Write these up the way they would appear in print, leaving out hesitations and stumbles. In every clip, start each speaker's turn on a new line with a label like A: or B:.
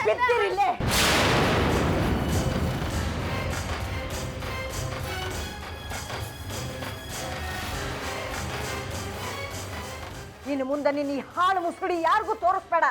A: ಬಿದ್ದಿರಿಲ್ಲೇ. ಇನ್ನು ಮುಂದೆ ನೀನು ಈ ಹಾಳು ಮುಸುಡಿ ಯಾರಿಗೂ ತೋರಿಸ್ಬೇಡ.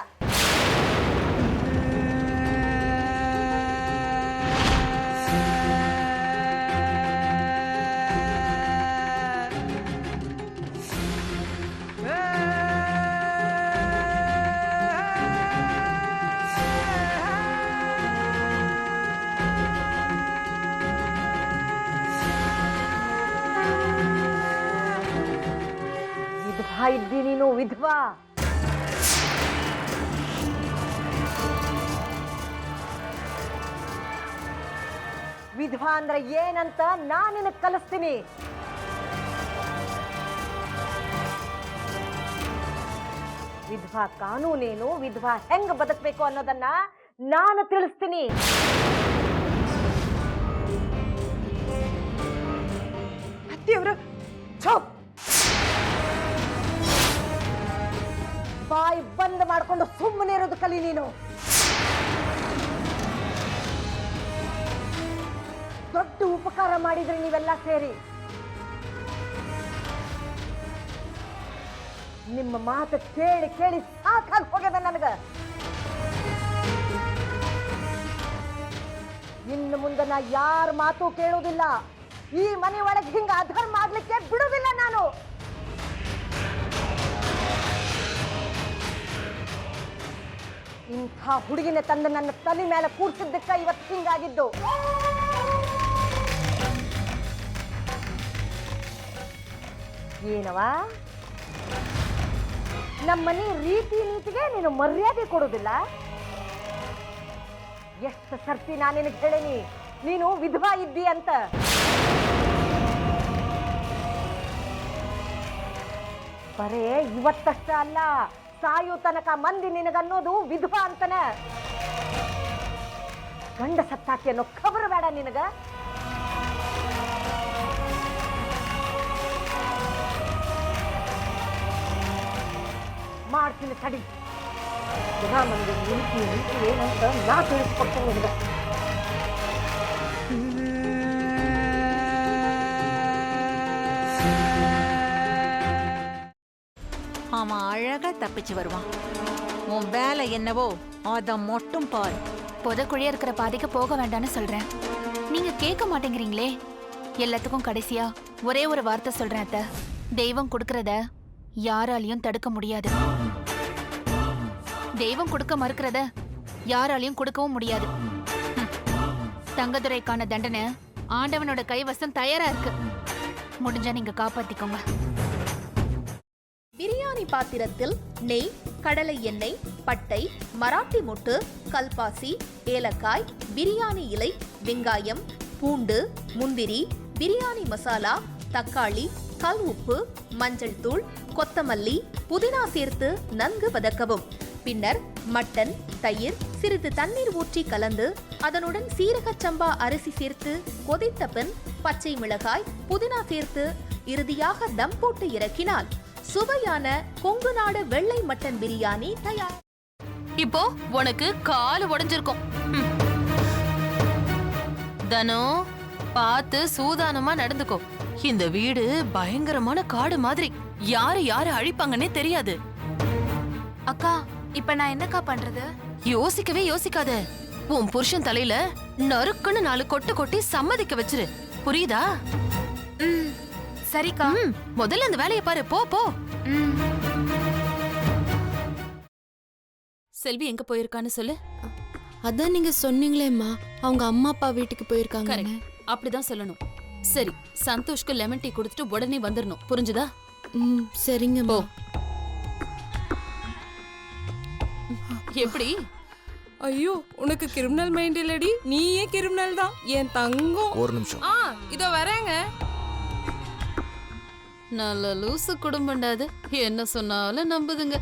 A: ವಿಧವಾ ಇದ್ದಿ ನೀನು, ವಿಧವಾ. ವಿಧವಾ ಅಂದ್ರೆ ಏನಂತ ನಾನು ನಿನಗೆ ಕಲಿಸ್ತೀನಿ. ವಿಧವಾ ಕಾನೂನೇನು, ವಿಧವಾ ಹೆಂಗ್ ಬದುಕಬೇಕು ಅನ್ನೋದನ್ನ ನಾನು ತಿಳಿಸ್ತೀನಿ. ಅತ್ತಿಯವರು ಚೌಪ್ ಬಾಯಿ ಬಂದ್ ಮಾಡ್ಕೊಂಡು ಸುಮ್ಮನೆ ಇರೋದು ಕಲಿ ನೀನು. ದೊಡ್ಡ ಉಪಕಾರ ಮಾಡಿದ್ರೆ ನೀವೆಲ್ಲ ಸೇರಿ. ನಿಮ್ಮ ಮಾತು ಕೇಳಿ ಕೇಳಿ ಸಾಕಾಗಿ ಹೋಗ್ಯದ ನನಗ. ಇನ್ನು ಮುಂದೆ ನಾ ಯಾರ ಮಾತು ಕೇಳೋದಿಲ್ಲ. ಈ ಮನೆ ಒಳಗೆ ಹಿಂಗ ಅಧರ್ಮ ಮಾಡ್ಲಿಕ್ಕೆ ಬಿಡುವುದಿಲ್ಲ ನಾನು. ಇಂಥ ಹುಡುಗಿನ ತಂದು ನನ್ನ ತಲೆ ಮೇಲೆ ಕೂರ್ಸಿದ್ದಕ್ಕ ಇವತ್ತು ಹಿಂಗಾಗಿದ್ದು. ಏನವ, ನಮ್ಮನೆ ರೀತಿ ನೀತಿಗೆ ನೀನು ಮರ್ಯಾದೆ ಕೊಡೋದಿಲ್ಲ. ಎಷ್ಟು ಸರ್ತಿ ನಾನು ನಿನಗೆ ಹೇಳೇನಿ ನೀನು ವಿಧವಾ ಇದ್ದಿ ಅಂತ. ಬರೇ ಇವತ್ತಷ್ಟ ಅಲ್ಲ, ಸಾಯೋ ತನಕ ಮಂದಿ ನಿನಗನ್ನೋದು ವಿಧವಾ ಅಂತನ. ಗಂಡ ಸತ್ತಾಕಿ ಅನ್ನೋ ಖಬರ್ ಬೇಡ ನಿನಗ. ಮಾಡ್ತೀನಿ ತಡಿ. ಜನ ಮಂದಿ ನೀತಿ ಏನಂತ ನಾ ತಿಳಿಸ್ಕೊಡ್ತೀನಿ ನಿನಗ.
B: அவன் அழகா தப்பிச்சு வருவான். உன் வேலை என்னவோ அத மட்டும் பாரு.
C: புதக்குழியா இருக்கிற பாதைக்கு போக வேண்டாம்னு சொல்றேன். நீங்க கேட்க மாட்டேங்கிறீங்களே. எல்லாத்துக்கும் கடைசியா ஒரே ஒரு வார்த்தை சொல்றேன் அத்தை. தெய்வம் கொடுக்கறத யாராலையும் தடுக்க முடியாது. தெய்வம் கொடுக்க மறுக்கிறத யாராலையும் கொடுக்கவும் முடியாது. தங்கதுரைக்கான தண்டனை ஆண்டவனோட கைவசம் தயாரா இருக்கு. முடிஞ்சா நீங்க காப்பாத்திக்கோங்க.
D: பிரியாணி பாத்திரத்தில் நெய், கடலை எண்ணெய், பட்டை, மராட்டி மொட்டு, கல்பாசி, ஏலக்காய், பிரியாணி இலை, வெங்காயம், பூண்டு, முந்திரி, பிரியாணி மசாலா, தக்காளி, கல் உப்பு, மஞ்சள் தூள், கொத்தமல்லி, புதினா சேர்த்து நன்கு வதக்கவும். பின்னர் மட்டன், தயிர், சிறிது தண்ணீர் ஊற்றி கலந்து அதனுடன் சீரக சம்பா அரிசி சேர்த்து கொதித்த பின் பச்சை மிளகாய், புதினா சேர்த்து இறுதியாக தம் போட்டு இறக்கினால் சுவையான கொங்கு நாடு வெள்ளை மட்டன் பிரியாணி தயார்.
C: இப்போ உனக்கு கால் உடைஞ்சிருக்கும்.
B: தனோ, பார்த்து சூதானமா நடந்துக்கோ. இந்த வீடு பயங்கரமான காடு மாதிரி. யாரு யாரு அழிப்பாங்கன்னே தெரியாது.
C: அக்கா, இப்ப நான் என்னக்கா பண்றது?
B: யோசிக்கவே யோசிக்காத. உன் புருஷன் தலையில நறுக்குன்னு 4 கொட்டு கொட்டி சம்மதிக்க வச்சிரு. புரியுதா?
C: சரிக்கா.
B: முதல்ல அந்த வேலையை பாரு. போ போ. செல்வி எங்க போயிருக்கான்னு சொல்லு.
E: அதான் நீங்க சொன்னீங்களேம்மா, அவங்க அம்மா அப்பா வீட்டுக்கு போயிருக்காங்க.
B: அப்படிதான் சொல்லணும். சரி, சந்தோஷ்க்கு லெமன் டீ கொடுத்துட்டு உடனே வந்துடணும். புரிஞ்சுதா?
E: சரிங்கம்மா.
B: எப்படி?
F: ஐயோ, உனக்கு கிரிமினல் மைண்ட் இல்லடி, நீயே கிரிமினல் தான் என் தங்கம்.
G: ஒரு நிமிஷம்.
F: இதோ வரேங்க.
B: நல்ல லூசு குடும்பம்டாது. என்ன சொன்னாலும் நம்புதுங்க.